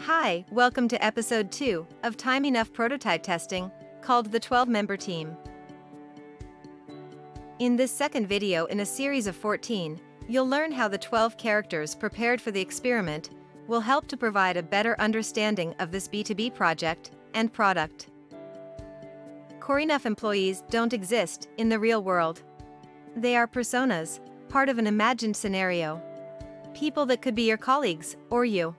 Hi, welcome to episode 2 of timeNough prototype testing, called the 12-member team. In this second video in a series of 14, you'll learn how the 12 characters prepared for the experiment will help to provide a better understanding of this B2B project and product. timeNough employees don't exist in the real world. They are personas, part of an imagined scenario. People that could be your colleagues or you.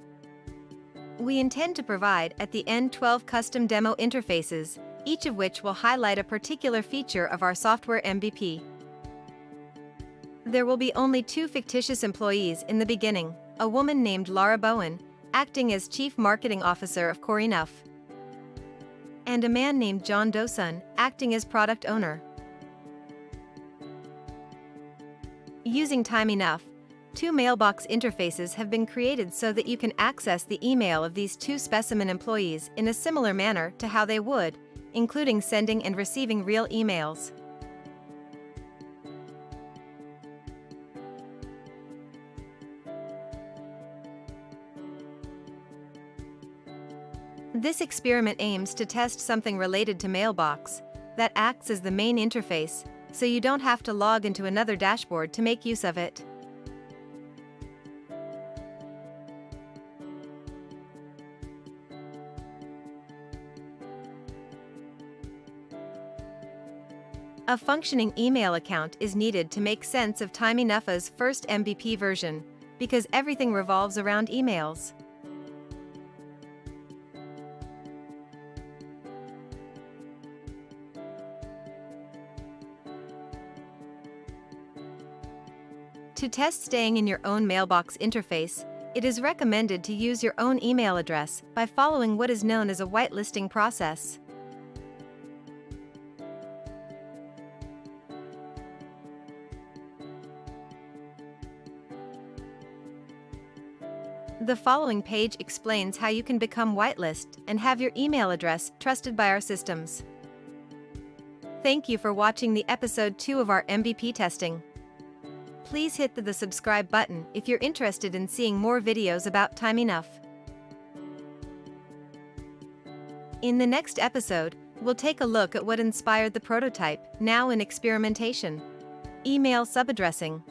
We intend to provide at the end 12 custom demo interfaces, each of which will highlight a particular feature of our software MVP. There will be only 2 fictitious employees in the beginning, a woman named Laura Bowen, acting as Chief Marketing Officer of timeNough, and a man named John Doeson, acting as Product Owner. Using timeNough, 2 mailbox interfaces have been created so that you can access the email of these 2 specimen employees in a similar manner to how they would, including sending and receiving real emails. This experiment aims to test something related to mailbox that acts as the main interface, so you don't have to log into another dashboard to make use of it. A functioning email account is needed to make sense of timeNough's first MVP version, because everything revolves around emails. To test staying in your own mailbox interface, it is recommended to use your own email address by following what is known as a whitelisting process. The following page explains how you can become whitelist and have your email address trusted by our systems. Thank you for watching the episode 2 of our MVP testing. Please hit the subscribe button if you're interested in seeing more videos about timeNough. In the next episode, we'll take a look at what inspired the prototype, now in experimentation: email subaddressing.